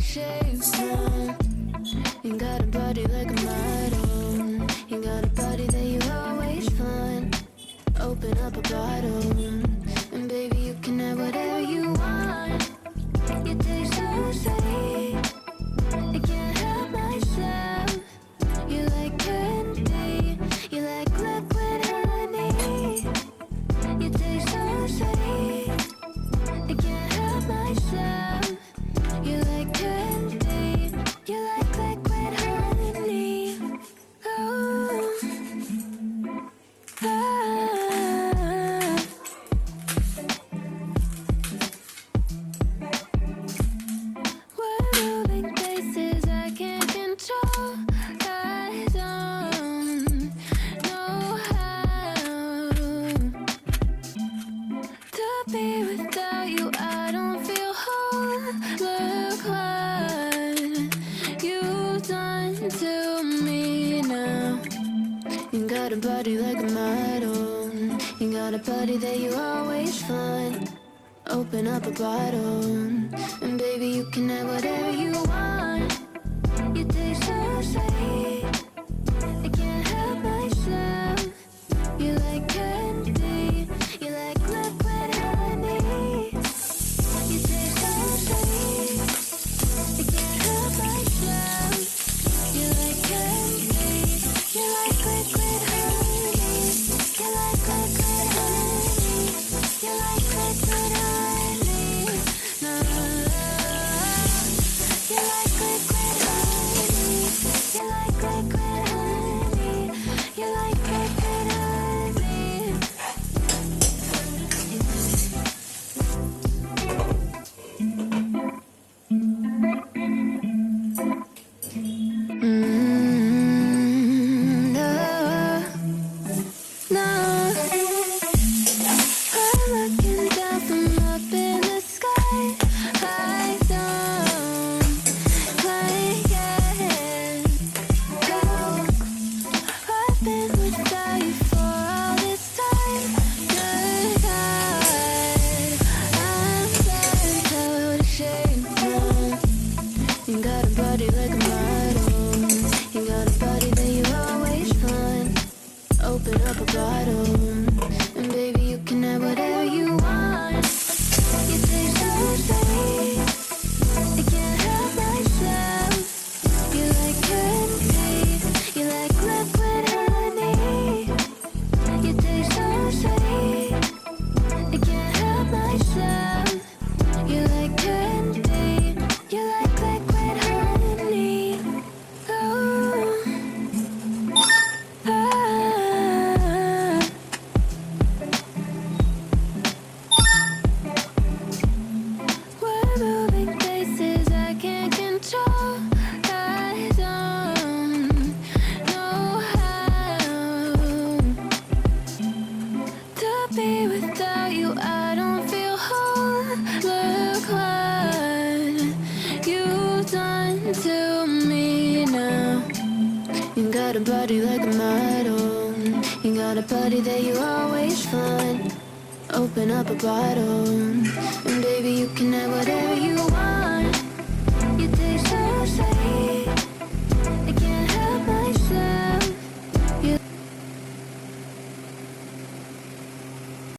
shapes now. You got a body like a model. You got a body that you always find. Open up a bottle, and baby you can have whatever you want. You taste so sweet, I can't help myself. You like candy, you like liquid honey. You taste so sweet, I can't help myself. You like candy, you like liquid honey. Oh, ah. We're moving places I can't control. I don't know how to be without you. I don't feel whole. Look what you've done to me now. You got a body like a model. You got a body that you always find. Open up a bottle, and baby you can have whatever you want. You taste so sweet, I can't help myself. You like candy, you like liquid honey. You taste so sweet, I can't help myself. You like candy, you like liquid honey. You like liquid honey. You like liquid honey. No, you like liquid honey. You like liquid honey. You like liquid honey. No, no. I'm looking down from up in the sky. I don't play yet. Oh, I've been without you for all this time. Good God, I'm bent out of shape now. You got a body like a model. You got a body that you always find. Open up a bottle, and baby you can have whatever you want. You taste so sweet, I can't help myself. You like candy, you like liquid honey. You taste so sweet, I can't help myself. You like candy, you like liquid honey. Oh, ah. We're moving places I can't control. I don't know how to be without you. I don't feel whole. Look what you've done to me now. You got a body like a model. You got a body that you always find. Open up a bottle,